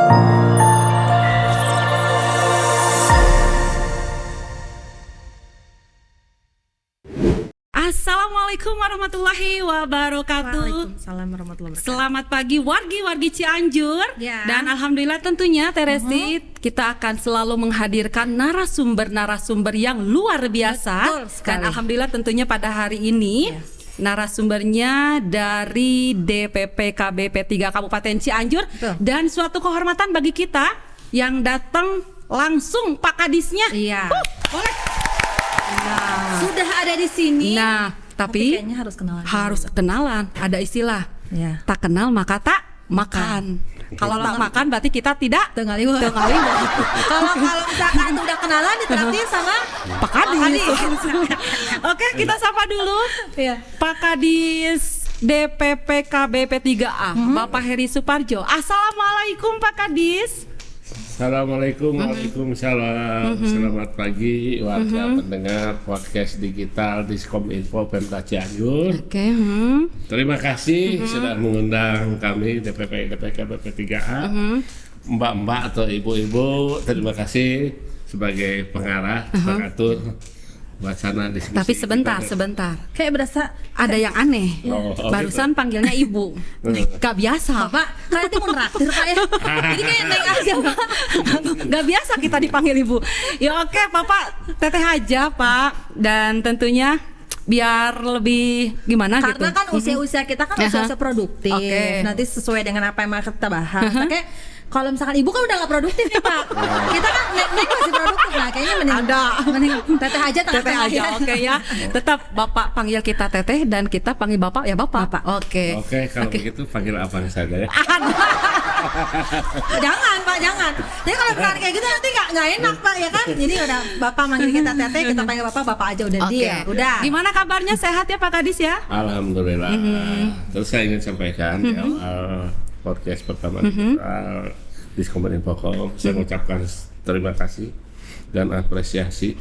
Assalamualaikum warahmatullahi wabarakatuh. Waalaikumsalam warahmatullahi wabarakatuh. Selamat pagi wargi Cianjur. Ya. Dan alhamdulillah tentunya Teresi kita akan selalu menghadirkan narasumber yang luar biasa. Betul sekali. Dan alhamdulillah tentunya pada hari ini narasumbernya dari DPP KBP 3 Kabupaten Cianjur. Betul. Dan suatu kehormatan bagi kita yang datang langsung Pak Kadisnya. Iya. Boleh. Sudah ada di sini. Nah, tapi kayaknya harus kenalan. Harus kenalan. Ada istilah. Ya. Tak kenal maka tak makan. Kalau tak makan berarti kita tidak Tengaliwah. Kalau misalkan itu udah kenalan ditraktir sama Pak Kadis. Oke, kita sapa dulu. Iya. Pak Kadis DPP KBP 3A, Bapak Heri Suparjo. Assalamualaikum Pak Kadis. Assalamualaikum, waalaikumsalam. Selamat pagi warga pendengar podcast digital Diskominfo Pemda Cianjur. Oke. Terima kasih sudah mengundang kami DPP KBP 3A. Mbak-mbak atau ibu-ibu, terima kasih sebagai pengarah, pengatur wacana diskusi. Tapi sebentar. Kayak berasa Ada yang aneh. Barusan panggilnya ibu. Gak biasa. Bapak, kalian itu mau neraktir Pak ya? Jadi kayak naik aja Pak. Gak biasa kita dipanggil ibu. Ya oke, Bapak teteh aja Pak. Dan tentunya biar lebih gimana gitu. Karena kan usia-usia kita kan usia-usia produktif. Oke. Nanti sesuai dengan apa yang kita bahas. Kayak kalau misalkan ibu kan udah gak produktif nih Pak. Kita kan naik masih produktif. Nah kayaknya mending teteh aja Teteh aja, oke ya. Tetap Bapak panggil kita teteh dan kita panggil Bapak ya Bapak. Oke. Oke, kalau begitu panggil abang saja ya. Jangan Pak, jangan. Jadi kalau misalkan kayak gitu nanti nggak enak Pak ya kan. Jadi udah Bapak manggil kita teteh, kita panggil Bapak aja udah Oke. dia. Udah. Gimana kabarnya, sehat ya Pak Kadis ya? Alhamdulillah. Terus saya ingin sampaikan di awal podcast pertama kita Diskominfo, saya mengucapkan terima kasih dan apresiasi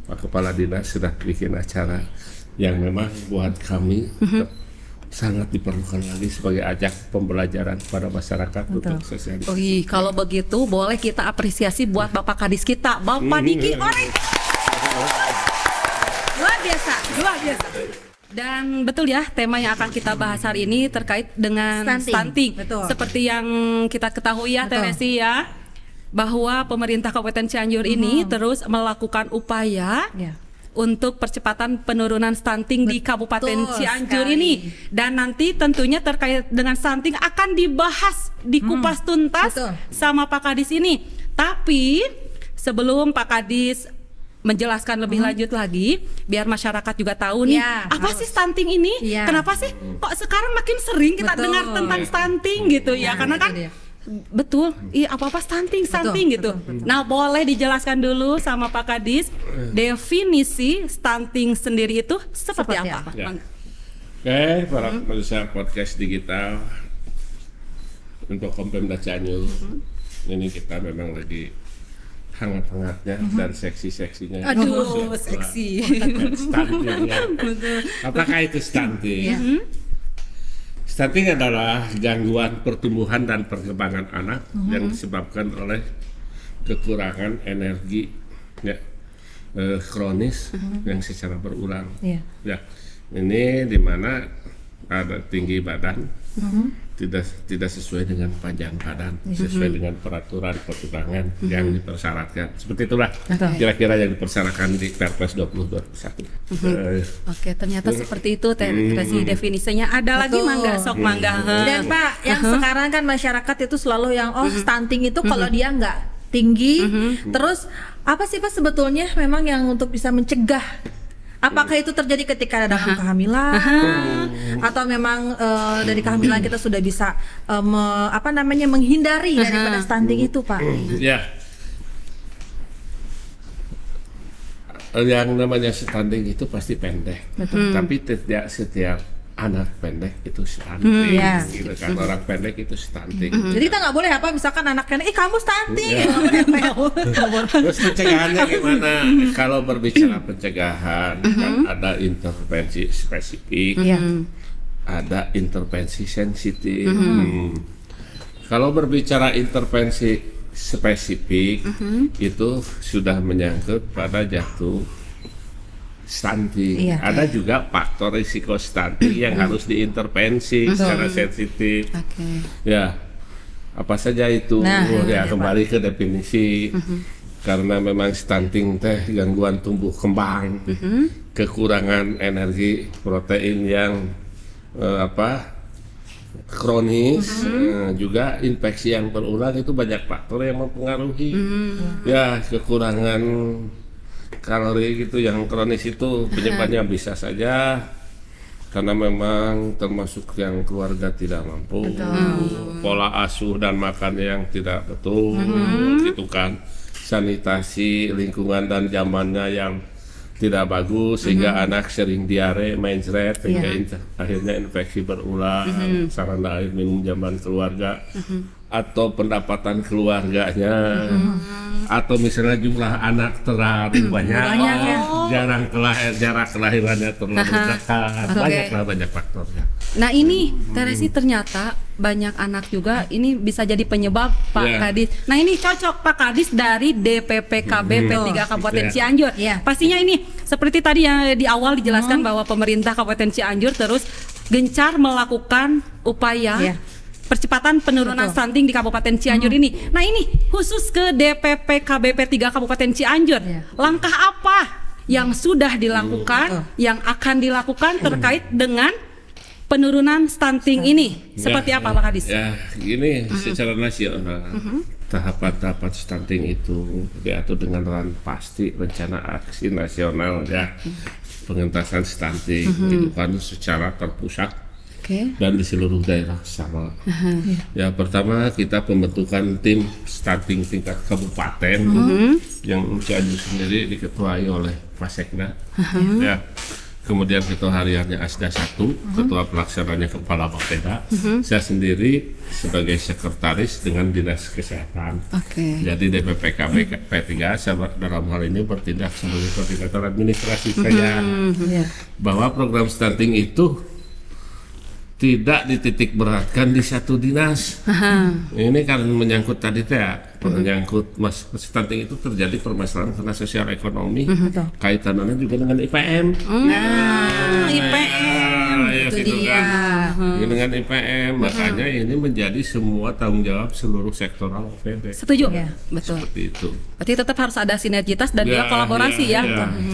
Pak Kepala Dinas sudah bikin acara yang memang buat kami sangat diperlukan lagi sebagai ajak pembelajaran pada masyarakat untuk sosialisasi. Wih, kalau begitu boleh kita apresiasi buat Bapak Kadis kita, Bapak Diki Oreng. Luar biasa. Dan betul ya, tema yang akan kita bahas hari ini terkait dengan stunting. Betul. Seperti yang kita ketahui ya, Betul. Teresi ya, bahwa pemerintah Kabupaten Cianjur ini terus melakukan upaya untuk percepatan penurunan stunting di Kabupaten Cianjur sekali. ini. Dan nanti tentunya terkait dengan stunting akan dibahas di kupas tuntas sama Pak Kadis ini. Tapi sebelum Pak Kadis menjelaskan lebih lanjut lagi, biar masyarakat juga tahu nih, apa sih stunting ini? Kenapa sih kok sekarang makin sering kita dengar tentang stunting gitu ya? Karena kan betul, iya apa-apa stunting gitu. Nah, boleh dijelaskan dulu sama Pak Kadis definisi stunting sendiri itu seperti apa? Ya. Oke, para pemirsa podcast digital untuk Pemda Cianjur, ini kita memang lagi hangat-hangatnya dan seksi-seksinya. Aduh, seksi. Stunting ya. Apakah itu stunting? Stunting adalah gangguan pertumbuhan dan perkembangan anak yang disebabkan oleh kekurangan energi kronis yang secara berulang. Ya, ini dimana ada tinggi badan, tidak sesuai dengan panjang badan, sesuai dengan peraturan perundangan yang dipersyaratkan. Seperti itulah kira-kira yang dipersyaratkan di Perpres 2021. Oke, ternyata seperti itu Teresi definisinya. Ada lagi mangga, sok mangga. Dan Pak, yang sekarang kan masyarakat itu selalu yang stunting itu kalau dia nggak tinggi, terus apa sih Pak sebetulnya memang yang untuk bisa mencegah? Apakah itu terjadi ketika ada kehamilan atau memang dari kehamilan kita sudah bisa menghindari daripada stunting itu Pak? Ya, yang namanya stunting itu pasti pendek, tapi tidak setiap anak pendek itu stunting, gitu kan. Orang pendek itu stunting. Jadi kita nggak boleh misalkan anaknya, kamu stunting. Terus pencegahannya gimana? Kalau berbicara pencegahan, kan ada intervensi spesifik, ada intervensi sensitif. Kalau berbicara intervensi spesifik, itu sudah menyangkut pada jatuh stunting. Iya. Ada juga faktor risiko stunting yang harus diintervensi secara sensitif. Ya, apa saja itu? Kembali ke definisi. Karena memang stunting teh gangguan tumbuh kembang, kekurangan energi protein yang kronis, juga infeksi yang berulang, itu banyak faktor yang mempengaruhi. Ya, kekurangan kalori gitu yang kronis itu penyebabnya bisa saja karena memang termasuk yang keluarga tidak mampu, pola asuh dan makan yang tidak betul, gitu kan, sanitasi lingkungan dan zamannya yang tidak bagus sehingga anak sering diare, mencret, sehingga akhirnya infeksi berulang, sarana air minum zaman keluarga, atau pendapatan keluarganya, atau misalnya jumlah anak terlalu banyak, jarak kelahirannya terlalu dekat, banyak faktornya. Nah ini Teresi ternyata banyak anak juga, ini bisa jadi penyebab Pak Kadis. Nah ini cocok Pak Kadis dari DPPKB P3 Kabupaten Cianjur. Pastinya ini seperti tadi yang di awal dijelaskan bahwa pemerintah Kabupaten Cianjur terus gencar melakukan upaya percepatan penurunan stunting di Kabupaten Cianjur ini. Nah ini khusus ke DPPKB P3 Kabupaten Cianjur, langkah apa yang sudah dilakukan, yang akan dilakukan terkait dengan penurunan stunting ini? Seperti apa Pak Kadis? Ya, ini secara nasional tahapan-tahapan stunting itu diatur dengan pasti rencana aksi nasional pengentasan stunting itu kan secara terpusat dan di seluruh daerah sama. Ya, pertama kita pembentukan tim stunting tingkat kabupaten yang Cianjur sendiri diketuai oleh Pak Sekda. Ya. Kemudian ketua hariannya Asda 1, ketua pelaksananya Kepala Bapeda, saya sendiri sebagai sekretaris dengan Dinas Kesehatan. Jadi DPPKB P3 dalam hal ini bertindak sebagai koordinator administrasi saya. Bahwa program stunting itu tidak dititik beratkan di satu dinas. Ini kan menyangkut tadi menyangkut stunting itu terjadi permasalahan karena sosial ekonomi, kaitannya juga dengan IPM. IPM itu dia. Dengan IPM, makanya ini menjadi semua tanggung jawab seluruh sektoral OPD. Setuju? Betul. Seperti itu. Berarti tetap harus ada sinergitas dan juga kolaborasi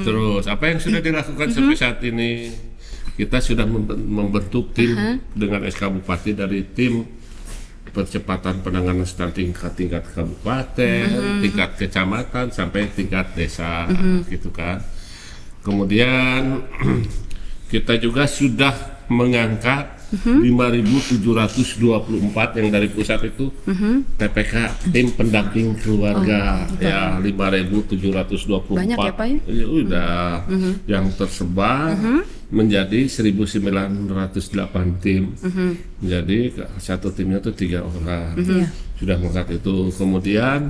Terus apa yang sudah dilakukan sampai saat ini? Kita sudah membentuk tim dengan SK Bupati dari tim percepatan penanganan stunting ke tingkat kabupaten, tingkat kecamatan sampai tingkat desa, gitu kan. Kemudian kita juga sudah mengangkat 5.724 yang dari pusat itu TPK tim pendamping keluarga 5.724 banyak ya Pak ya? Udah yang tersebar menjadi 1.908 tim. Jadi satu timnya tuh 3 orang sudah mengangkat itu. Kemudian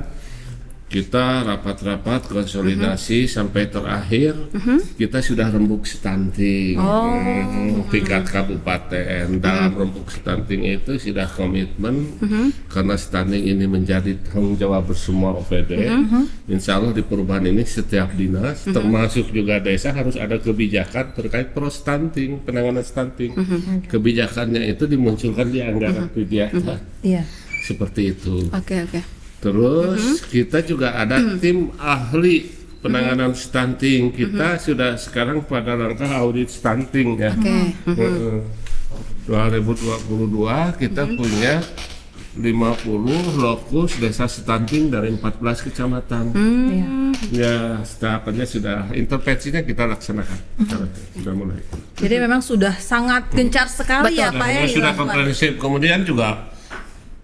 kita rapat-rapat konsolidasi sampai terakhir kita sudah rembuk stunting tingkat kabupaten. Dalam rembuk stunting itu sudah komitmen karena stunting ini menjadi tanggung jawab bersama OPD. Insya Allah di perubahan ini setiap dinas termasuk juga desa harus ada kebijakan terkait pro stunting, penanganan stunting. Kebijakannya itu dimunculkan di anggaran kegiatan seperti itu. Terus kita juga ada tim ahli penanganan stunting. Kita sudah sekarang pada langkah audit stunting 2022 kita punya 50 lokus desa stunting dari 14 kecamatan. Ya, tahapannya sudah, intervensinya kita laksanakan. Sudah mulai. Jadi memang sudah sangat gencar sekali ya Pak ya. Sudah komprehensif. Kemudian juga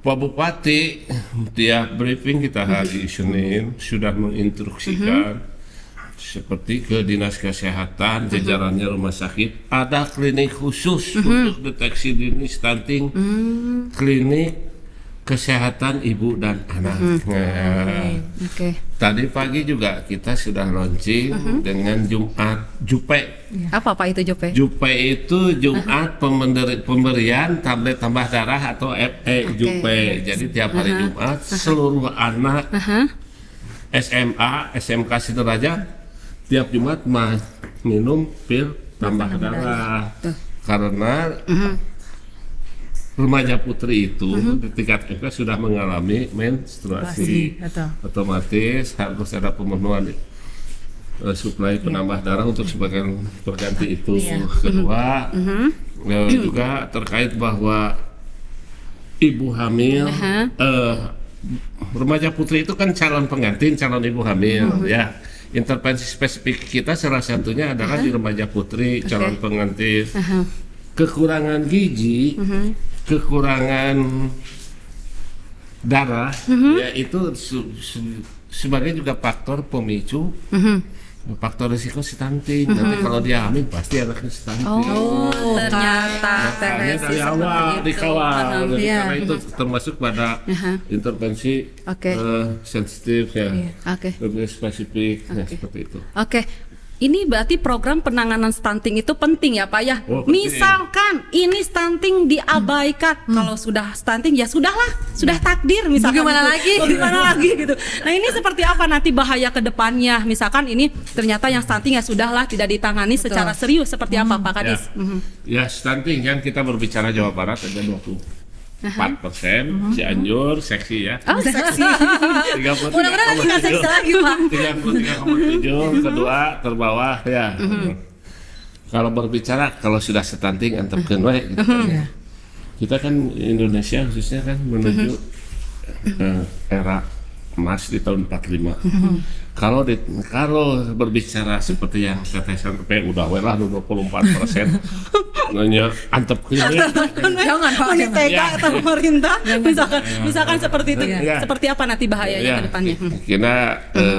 Pak Bupati tiap briefing kita hari Senin sudah menginstruksikan seperti ke Dinas Kesehatan, jajarannya rumah sakit, ada klinik khusus untuk deteksi dini stunting, klinik kesehatan ibu dan anak. Oke. Tadi pagi juga kita sudah launching dengan Jumat Jupe. Apa itu Jope? Jupe itu Jumat pemberian tablet tambah darah atau FE Jupe. Jadi tiap hari Jumat seluruh anak SMA, SMK Sederajat tiap Jumat minum pil tambah darah. Karena remaja putri itu di tingkat MK sudah mengalami menstruasi, otomatis harus ada pemenuhan suplai penambah darah untuk sebagian pengganti itu. Kedua, juga terkait bahwa ibu hamil, remaja putri itu kan calon pengantin, calon ibu hamil, ya. Intervensi spesifik kita salah satunya adalah di remaja putri, calon pengantin. Kekurangan gizi, kekurangan darah, ya itu sebagai juga faktor pemicu, faktor risiko stunting. Nanti kalau dia hamil pasti anaknya stunting. Ternyata makanya dari awal dikawal. Karena itu termasuk pada intervensi sensitif ya, lebih spesifik seperti itu. Ini berarti program penanganan stunting itu penting ya Pak ya. Misalkan ini stunting diabaikan, kalau sudah stunting ya sudahlah, sudah takdir misalkan. Bagaimana lagi gitu. Nah ini seperti apa nanti bahaya ke depannya? Misalkan ini ternyata yang stunting ya sudahlah tidak ditangani secara serius seperti apa Pak Kadis? Ya stunting kan kita berbicara Jawa Barat ada 4%, Cianjur seksi ya. Seksi. Mudah-mudahan nggak seksi lagi Pak. 33,7, kedua terbawah ya. Kalau berbicara kalau sudah stunting antepkeun we gitu kan. Kita kan Indonesia khususnya kan menuju era emas di tahun 45. Kalau berbicara seperti yang Teteh sampai udah welah 24%. Nanya antep jangan Pak, tega atau pemerintah misalkan seperti itu. Seperti apa nanti bahayanya ke depannya? Kita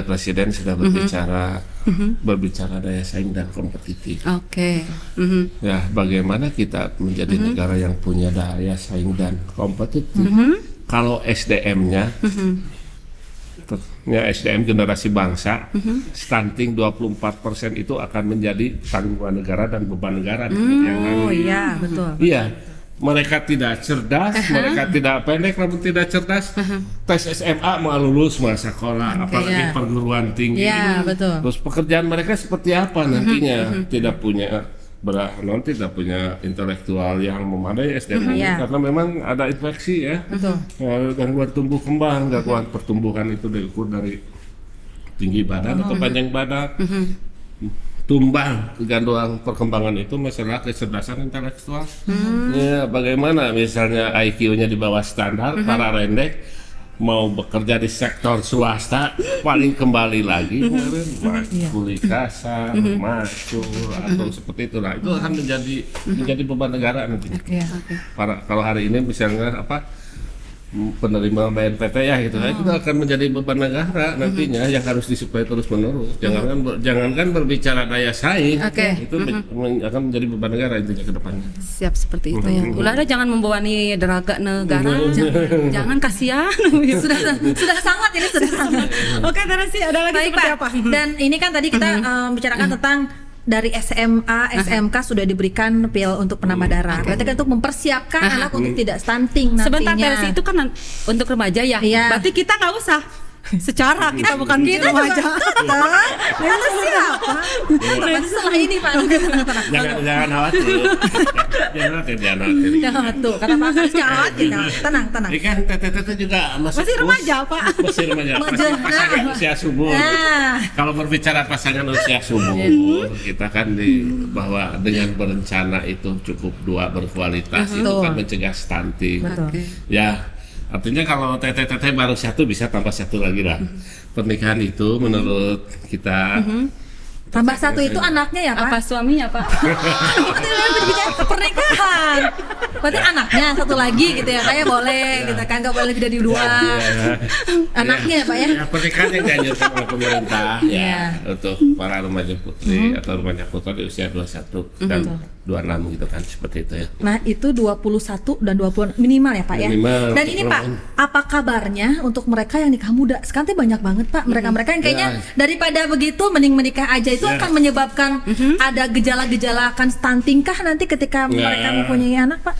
Presiden sudah berbicara daya saing dan kompetitif. Ya, bagaimana kita menjadi negara yang punya daya saing dan kompetitif? Kalau SDM-nya SDM generasi bangsa, stunting 24% itu akan menjadi tanggungan negara dan beban negara. Iya, betul. Iya, mereka tidak cerdas, mereka tidak pendek, namun tidak cerdas. Tes SMA mau lulus masa sekolah, apalagi perguruan tinggi. Iya, betul. Terus pekerjaan mereka seperti apa nantinya? Tidak punya intelektual yang memadai SDM karena memang ada infeksi ya. Gangguan tumbuh kembang, gangguan pertumbuhan itu diukur dari tinggi badan atau panjang badan. Tumbang gangguan perkembangan itu masalah kecerdasan intelektual. Ya, bagaimana misalnya IQ-nya di bawah standar, para rendek mau bekerja di sektor swasta paling kembali lagi kuli kasar, masuk atau seperti itu lah. Itu akan menjadi beban negara nantinya. Kalau hari ini misalnya penerima BNPT ya gitu, itu akan menjadi beban negara nantinya yang harus disuplai terus menerus. Jangankan berbicara daya saing, itu akan menjadi beban negara intinya ke depannya. Siap seperti itu ya. Ulahlah jangan membebani deraga negara. Jangan kasihan. sudah sangat ini sudah sangat. Oke, Teresi ada lagi seperti apa? Dan ini kan tadi kita bicarakan tentang dari SMA, SMK sudah diberikan pil untuk penambah darah. Berarti kan untuk mempersiapkan anak untuk tidak stunting nantinya. Sebentar, Teresi itu kan untuk remaja ya. Berarti kita nggak usah. Secara kita bukan remaja. Kita siapa? Setelah ini Pak. Jangan khawatir. Jangan tuh. Kata Pak Kadis jangan khawatir. Tenang. Ikan Teteh juga masih remaja Pak. Masih remaja. Pasangan usia subur. Kalau berbicara pasangan usia subur, kita kan bahwa dengan berencana itu cukup 2 berkualitas itu kan mencegah stunting. Ya. Artinya kalau teteh baru 1 bisa tambah 1 lagi lah. Pernikahan itu menurut kita tambah 1 itu anaknya ya Pak? Apa suaminya Pak? Berbicara pernikahan. Berarti anaknya 1 lagi gitu ya, kayak boleh gitu kan, nggak boleh lebih dari 2. Anaknya ya Pak ya? Pernikahan yang dianjurkan oleh pemerintah ya untuk para remaja putri atau remaja putra di usia 21 dan 26 gitu kan, seperti itu ya. Nah itu 21 dan 20 minimal ya Pak ya. Minimal. Dan ini Pak, apa kabarnya untuk mereka yang nikah muda? Sekarang tuh banyak banget Pak, mereka-mereka yang kayaknya daripada begitu mending menikah aja. Itu akan menyebabkan ada gejala-gejala akan stunting kah nanti ketika mereka mempunyai anak Pak?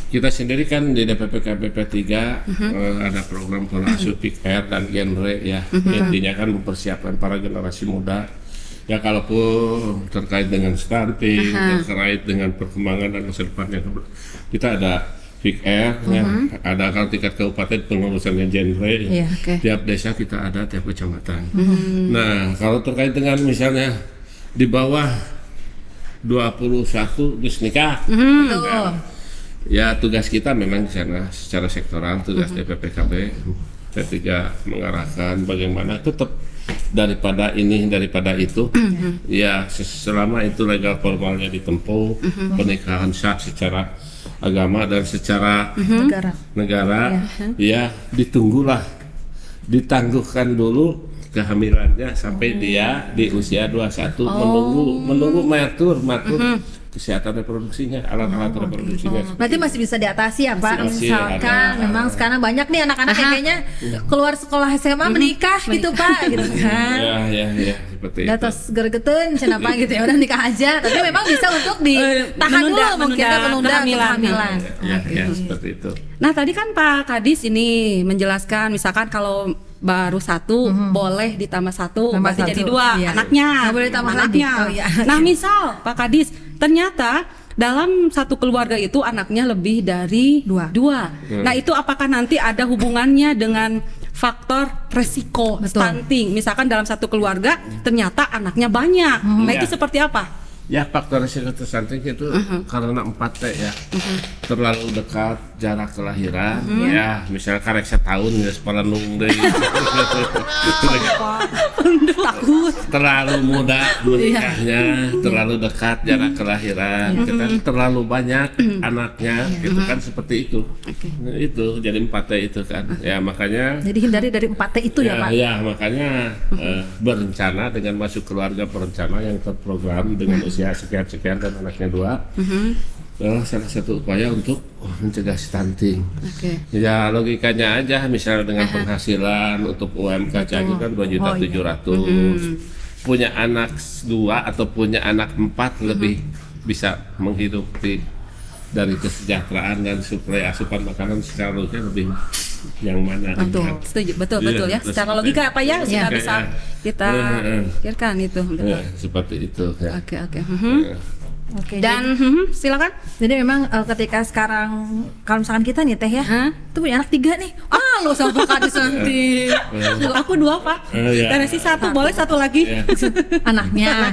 Kita sendiri kan di DPP KBP 3 ada program pola asuh Pick Air dan genre ya. Intinya kan mempersiapkan para generasi muda. Ya kalaupun terkait dengan stunting, terkait dengan perkembangan dan masa depannya, kita ada Pick Air, ya. Ada kalau tingkat kabupaten pengurusannya genre, tiap desa kita ada, tiap kecamatan. Nah kalau terkait dengan misalnya di bawah 21 terus nikah, ya tugas kita memang di sana secara sektoral, tugas DPPKB P3 mengarahkan bagaimana tetap daripada itu ya selama itu legal formalnya ditempuh, pernikahan sah secara agama dan secara negara ya ditangguhkan dulu kehamilannya sampai dia di usia 21 menunggu matur kesehatan reproduksinya, alat-alat reproduksinya. Berarti masih bisa diatasi ya Pak. Misalkan memang sekarang banyak nih anak-anak yang kayaknya keluar sekolah SMA menikah gitu Pak, gitu kan. Ya, seperti itu. Terus gergetun kenapa gitu ya udah nikah aja. Tapi memang bisa untuk ditahan dulu mungkin menunda kehamilan. Ya, seperti itu. Nah tadi kan Pak Kadis ini menjelaskan misalkan kalau baru satu boleh ditambah satu berarti jadi dua anaknya. Boleh ditambah anaknya. lagi. Nah misal Pak Kadis ternyata dalam satu keluarga itu anaknya lebih dari dua. Nah itu apakah nanti ada hubungannya dengan faktor resiko stunting? Misalkan dalam satu keluarga ternyata anaknya banyak. Nah itu seperti apa? Ya faktor risiko stunting itu karena 4T ya, terlalu dekat jarak kelahiran, ya misalnya karek setahun ya sekolah nunggu Takut. terlalu muda menikahnya, terlalu dekat jarak kelahiran, kita terlalu banyak anaknya, itu kan seperti itu. Nah, itu jadi 4T itu kan, ya makanya. Jadi hindari dari 4T itu ya Pak. Ya makanya berencana dengan masuk keluarga berencana yang terprogram dengan usia sekian dan anaknya 2 adalah salah satu upaya untuk mencegah stunting. Ya logikanya aja misalnya dengan penghasilan untuk UMK Cianjur kan 2.700.000, punya anak 2 atau punya anak 4 lebih bisa menghidupi dari kesejahteraan dan suplai asupan makanan secara logika lebih yang mana? Setuju, betul ya. Secara logika apa ya sudah bisa kita pikirkan itu. Seperti itu. Oke. Dan silakan. Jadi memang ketika sekarang kalau misalkan kita nih Teh ya, tuh punya anak 3 nih. Lo sama Pak Kadis nanti. Aku 2 Pak. Teresi 1 boleh 1 lagi. Anaknya.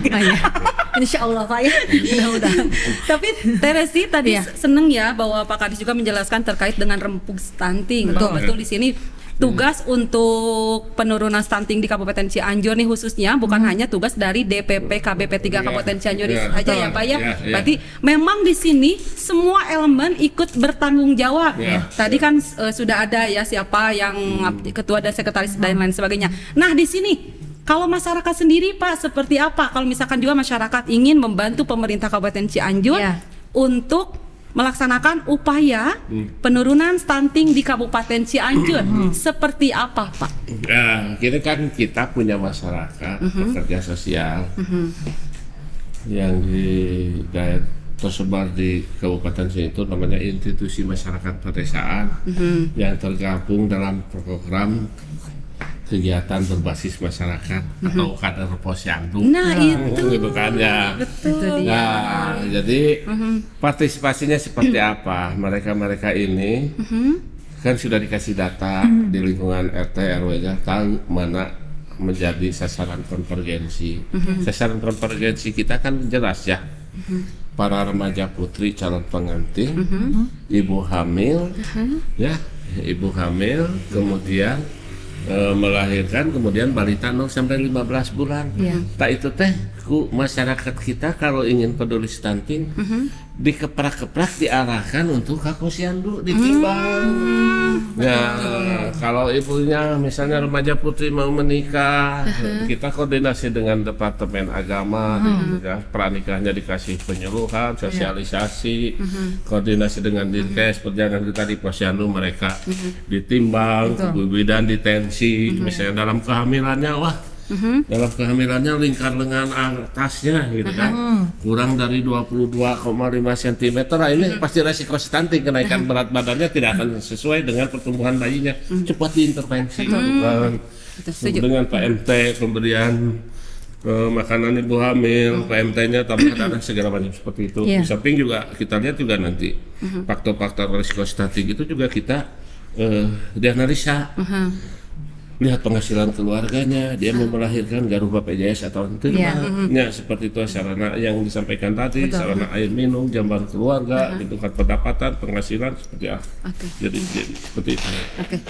Insya Allah Pak ya. Mudah-mudahan. Tapi Teresi tadi seneng ya bahwa Pak Kadis juga menjelaskan terkait dengan rempuk stunting. Betul di sini. Tugas untuk penurunan stunting di Kabupaten Cianjur nih khususnya bukan hanya tugas dari DPP KBP 3 Kabupaten Cianjur aja ya Pak ya. Berarti memang di sini semua elemen ikut bertanggung jawab. Tadi kan sudah ada ya siapa yang ketua dan sekretaris dan lain sebagainya. Nah di sini kalau masyarakat sendiri Pak seperti apa? Kalau misalkan juga masyarakat ingin membantu pemerintah Kabupaten Cianjur untuk melaksanakan upaya penurunan stunting di Kabupaten Cianjur seperti apa Pak? Ya, kita punya masyarakat pekerja sosial yang tersebar di Kabupaten Cianjur, namanya institusi masyarakat pedesaan yang tergabung dalam program kegiatan berbasis masyarakat atau kader posyandu. Nah itu gitu kan ya. Betul. Nah, jadi partisipasinya seperti apa? Mereka ini kan sudah dikasih data di lingkungan RT RW ya, tahu mana menjadi sasaran konvergensi. Sasaran konvergensi kita kan jelas ya. Para remaja putri calon pengantin, ibu hamil, ibu hamil, kemudian melahirkan, kemudian balita 0 sampai 15 bulan. Tak itu teh ku masyarakat kita kalau ingin peduli stunting dikeprak-keprak diarahkan untuk ke posyandu ditimbang. Kalau ibunya misalnya remaja putri mau menikah, kita koordinasi dengan Departemen Agama, ya, pranikahnya dikasih penyuluhan, sosialisasi, koordinasi dengan Dinkes, perjalanan kita di posyandu mereka ditimbang, bidan ditensi, misalnya dalam kehamilannya, dalam kehamilannya lingkar lengan atasnya gitu kan kurang dari 22,5 cm, ini pasti resiko stunting, kenaikan berat badannya tidak akan sesuai dengan pertumbuhan bayinya, cepat diintervensi dengan PMT, pemberian makanan ibu hamil, PMT-nya tambah darah segala macam seperti itu. Di samping juga kita lihat juga nanti faktor-faktor resiko stunting itu juga kita dianalisa. Lihat penghasilan keluarganya, dia mau melahirkan garuh BPJS atau tidak, seperti itu sarana yang disampaikan tadi, sarana air minum, jamban keluarga, tingkat pendapatan, penghasilan seperti apa. Jadi seperti itu.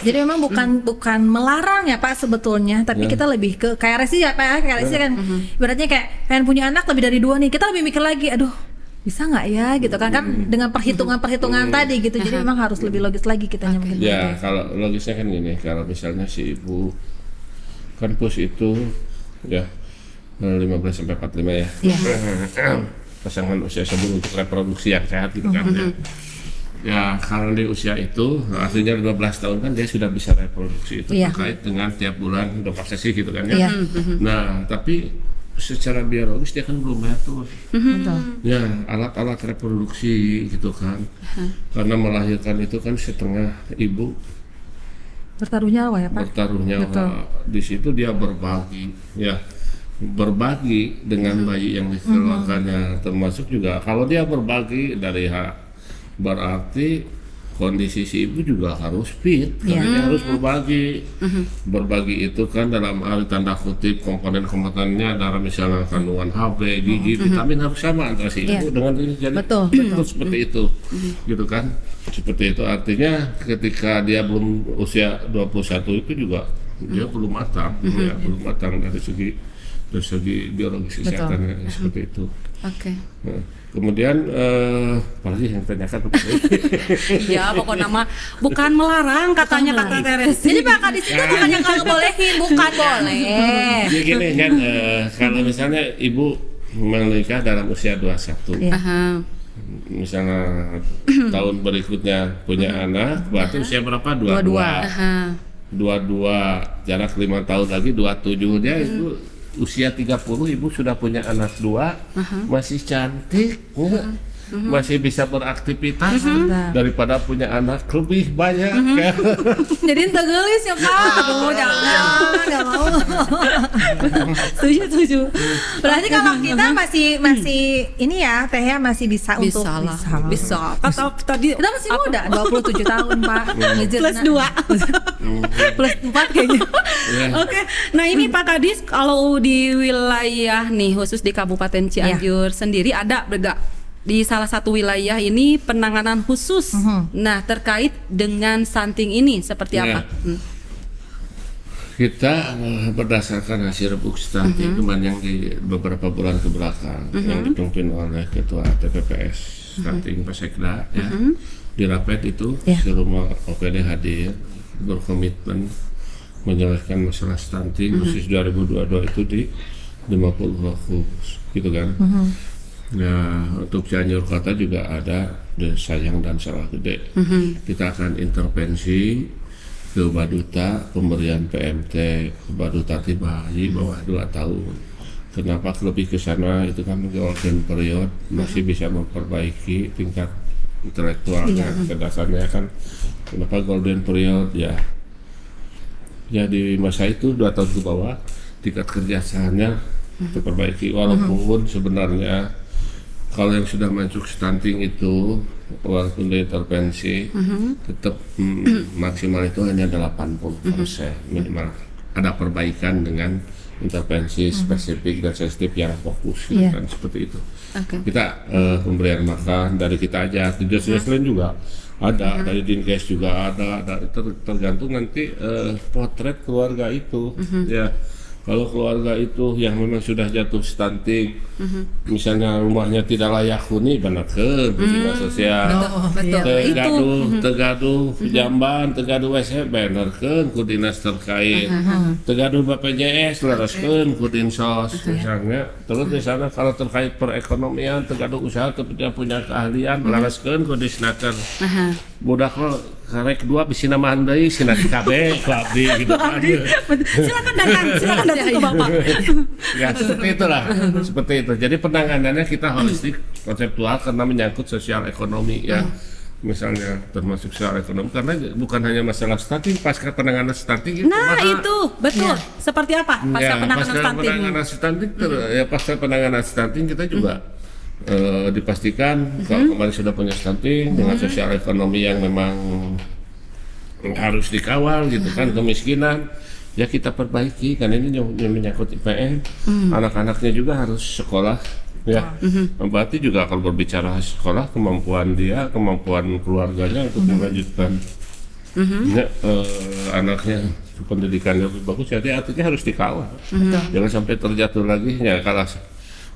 Jadi memang bukan melarang ya Pak sebetulnya, tapi kita lebih ke kayak Resi ya Pak ya, kayak Resi kan, ibaratnya kayak pengen punya anak lebih dari 2 nih, kita lebih mikir lagi, aduh bisa nggak ya gitu kan dengan perhitungan tadi gitu, jadi memang harus lebih logis lagi kitanya mungkin. Ya kalau logisnya kan gini, kalau misalnya si ibu kan pus itu ya 15 sampai 45 ya, pasangan usia sebelum untuk reproduksi yang sehat gitu kan ya kalau di usia itu artinya 15 tahun kan dia sudah bisa reproduksi itu terkait dengan tiap bulan sesi gitu kan ya. Nah tapi secara biologis dia kan belum matur, ya alat-alat reproduksi gitu kan, karena melahirkan itu kan setengah ibu bertaruh nyawa ya Pak. Bertaruh nyawa, di situ dia berbagi dengan bayi yang dikeluarkannya, termasuk juga kalau dia berbagi dari hak berarti kondisi si ibu juga harus fit, karena dia harus berbagi itu kan dalam arti tanda kutip komponen-komponennya darah, misalnya kandungan HB, gizi, vitamin harus sama antara si ibu dengan ini, jadi betul. Seperti itu, gitu kan, seperti itu artinya ketika dia belum usia 21 itu juga dia belum matang, belum matang dari segi biologis kesehatannya seperti itu. Kemudian apalagi yang tanyakan ya pokoknya nama bukan melarang katanya kata Teres. Jadi Pak Kadis itu bukannya nggak ngebolehin, bukan boleh. Ya gini kan, kalau misalnya ibu menikah dalam usia 21, misalnya tahun berikutnya punya anak, berarti usia berapa? 22, jarak 5 tahun lagi 27, dia itu usia 30 ibu sudah punya anak 2, masih cantik, masih bisa beraktivitas daripada punya anak lebih banyak. Jadi ente gelis ya Pak, jangan, nggak mau. Setuju. Berarti kalau kita masih ini ya Teh ya, masih bisa untuk bisa. Kata tadi kita masih muda, 27 tahun Pak. Plus 2 plus 4 kayaknya. Oke. Nah ini Pak Kadis, kalau di wilayah nih khusus di Kabupaten Cianjur sendiri ada bergak di salah satu wilayah ini penanganan khusus. Nah terkait dengan stunting ini seperti apa? Kita berdasarkan hasil rebuk stunting kemarin yang di beberapa bulan kebelakang yang dipimpin oleh Ketua TPPS Stunting Pasekda ya, di Rapet itu seluruh OPD hadir berkomitmen menyelesaikan masalah stunting khusus 2022 itu di 50 fokus gitu kan. Nah untuk Cianjur Kota juga ada Desa Sayang dan Sawah Gede. Kita akan intervensi ke Baduta, pemberian PMT ke Baduta bayi bawah 2 tahun. Kenapa lebih ke sana, itu kan golden period, masih bisa memperbaiki tingkat intelektualnya, kecerdasannya kan. Kenapa golden period ya di masa itu 2 tahun ke bawah tingkat kerjasamanya diperbaiki, walaupun sebenarnya kalau yang sudah masuk stunting itu walaupun diintervensi tetap maksimal itu hanya 80% minimal ada perbaikan dengan intervensi spesifik dan sensitif yang fokus kan seperti itu. Kita pemberian makan dari kita aja, tujuan lain juga ada, dari Dinkes juga ada tergantung nanti potret keluarga itu ya. Kalau keluarga itu yang memang sudah jatuh stunting, misalnya rumahnya tidak layak huni, benerkeun dinas sosial. Tegaduh jamban, tegaduh WC, benerkeun ku dinas terkait. Tegaduh BPJS, lereskeun ku dinsos misalnya. Terus di sana kalau terkait perekonomian, tegaduh usaha tapi tidak punya keahlian, lereskeun ku disnaker. Budak lo karek dua bisi namahan deui sina KB ku abdi gitu kan. Silakan datang ke Bapak. Ya seperti itu. Jadi penanganannya kita holistik, konseptual karena menyangkut sosial ekonomi ya. Misalnya termasuk sosial ekonomi karena bukan hanya masalah stunting, pasca penanganan stunting itu. Nah, itu betul. Seperti apa pasca penanganan stunting? Pasca penanganan stunting kita juga dipastikan kalau kemarin sudah punya stunting dengan sosial ekonomi yang memang harus dikawal gitu kan, kemiskinan ya kita perbaiki kan, ini yang menyangkut IPN. Anak-anaknya juga harus sekolah ya. Berarti juga kalau berbicara sekolah, kemampuan dia, kemampuan keluarganya untuk melanjutkan anaknya pendidikannya lebih bagus, jadi artinya harus dikawal. Jangan sampai terjatuh lagi ya kalah.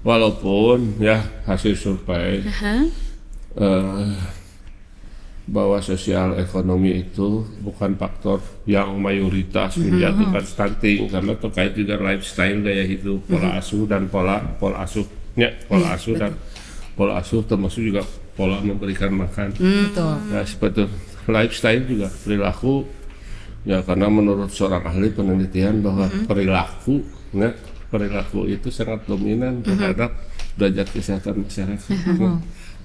Walaupun ya hasil survei bahwa sosial ekonomi itu bukan faktor yang mayoritas menjatuhkan stunting, karena terkait juga lifestyle, gaya hidup, pola asuh dan pola asuh dan pola asuh termasuk juga pola memberikan makan. Ya, seperti lifestyle juga perilaku ya, karena menurut seorang ahli penelitian bahwa perilaku itu sangat dominan terhadap derajat kesehatan masyarakat.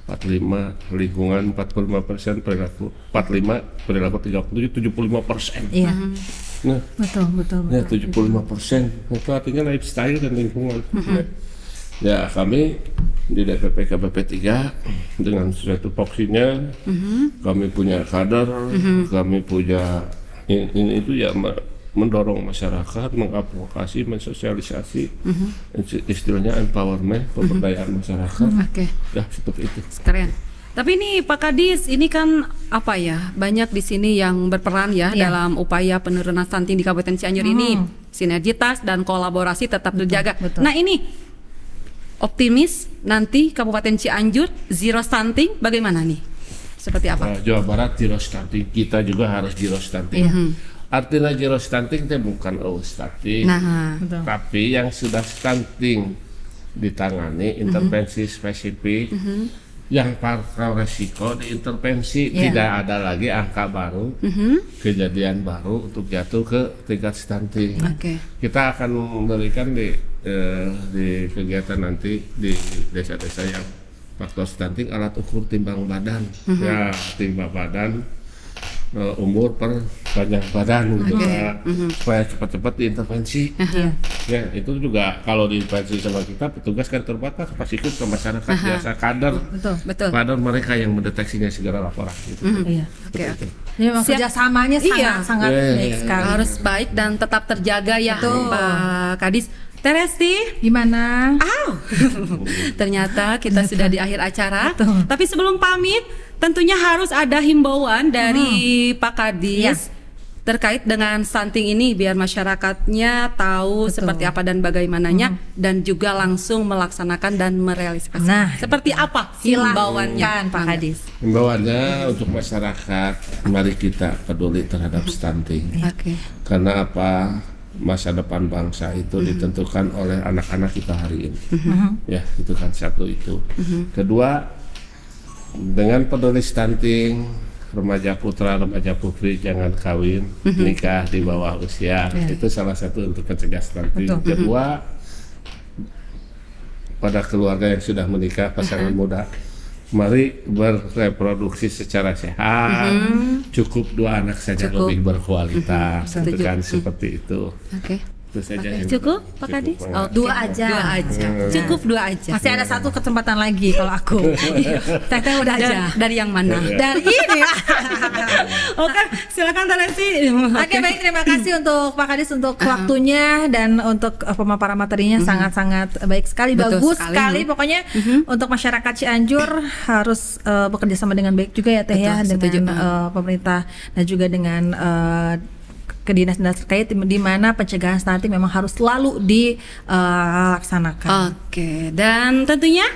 45 lingkungan 45%, perilaku 45, perilaku 37, 75%. Iya. Nah, betul. Ya 75% itu artinya lifestyle dan lingkungan. Ya kami di DPP KBP 3 dengan suatu voksinya, kami punya kader, kami punya ini itu ya mendorong masyarakat, mengadvokasi, mensosialisasi, istilahnya empowerment, pemberdayaan masyarakat. Ya seperti itu. Keren. Tapi ini Pak Kadis, ini kan apa ya, banyak di sini yang berperan ya dalam upaya penurunan stunting di Kabupaten Cianjur ini. Sinergitas dan kolaborasi tetap terjaga. Nah ini optimis nanti Kabupaten Cianjur zero stunting bagaimana nih? Seperti apa? Jawa Barat zero stunting, kita juga harus zero stunting. Artinya zero stunting itu bukan stunting, tapi yang sudah stunting ditangani, intervensi spesifik, yang pangkal resiko diintervensi, tidak ada lagi angka baru, kejadian baru untuk jatuh ke tingkat stunting. Kita akan memberikan di kegiatan nanti di desa-desa yang faktor stunting alat ukur timbang badan, ya timbang badan, umur per panjang badan gitu ya, supaya cepat-cepat diintervensi. Ya itu juga kalau diintervensi sama kita, petugas kan terbatas, pasti ikut ke masyarakat biasa, kader, kader mereka yang mendeteksinya segera laporan gitu. Ini memang kerjasamanya sangat baik sekali. Harus baik dan tetap terjaga ya Pak Kadis. Teresti, gimana? Ternyata kita sudah di akhir acara. Tapi sebelum pamit, tentunya harus ada himbauan dari Pak Kadis terkait dengan stunting ini biar masyarakatnya tahu seperti apa dan bagaimananya dan juga langsung melaksanakan dan merealisasikan. Nah, seperti apa himbauannya Pak Kadis? Himbauannya untuk masyarakat, mari kita peduli terhadap stunting. Karena apa? Masa depan bangsa itu ditentukan oleh anak-anak kita hari ini. Ya, itu kan satu itu. Kedua, dengan peduli stunting, remaja putra, remaja putri jangan kawin, nikah di bawah usia. Itu salah satu untuk mencegah stunting. Kedua, pada keluarga yang sudah menikah, pasangan muda, mari bereproduksi secara sehat. Cukup 2 anak saja, lebih berkualitas. Itu kan seperti itu. Itu saja. Cukup Pak Kadis? 2 aja. Cukup 2 aja. Masih ada 1 kesempatan lagi kalau aku. Teteh udah aja. Dari yang mana? Dari ini. Oke, silakan Teresti. Oke, baik, terima kasih untuk Pak Kadis untuk waktunya dan untuk pemaparan materinya sangat-sangat baik sekali, bagus sekali. Pokoknya untuk masyarakat Cianjur harus bekerja sama dengan baik juga ya Teh ya, dengan pemerintah dan juga dengan ke dinas-dinas terkait di mana pencegahan stunting memang harus selalu dilaksanakan. Oke, dan tentunya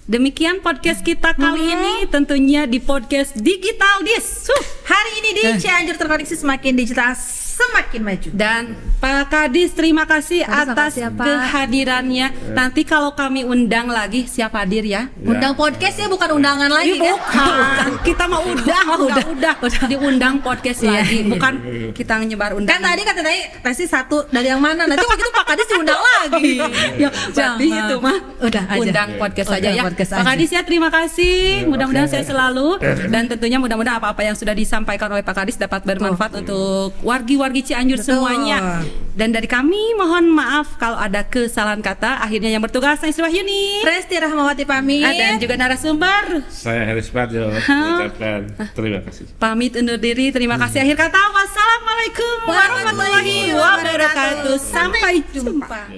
demikian podcast kita kali ini, tentunya di podcast Digital Dis. Hari ini di Cianjur Terkoneksi, semakin digital semakin maju. Dan Pak Kadis, terima kasih atas kehadirannya. Nanti kalau kami undang lagi, siap hadir ya? Undang podcast ya, bukan undangan lagi kan? Bukan. Kita mau udah diundang podcast lagi, bukan kita nyebar undangan. Kan tadi Resi satu dari yang mana? Nanti waktu itu Pak Kadis diundang lagi. Ya, berarti itu mah udah aja. Undang podcast saja ya. Podcast Pak aja. Kadis ya, terima kasih. Mudah-mudahan saya selalu, dan tentunya mudah-mudahan apa-apa yang sudah disampaikan oleh Pak Kadis dapat bermanfaat untuk wargi-wargi Cianjur semuanya. Dan dari kami mohon maaf kalau ada kesalahan kata. Akhirnya yang bertugas saya Wahyuni, Resti Rahmawati pamit. dan juga narasumber Saya Heris Parjo mengucapkan terima kasih. pamit undur diri. Terima kasih. Akhir kata, wassalamualaikum warahmatullahi wabarakatuh. Sampai jumpa.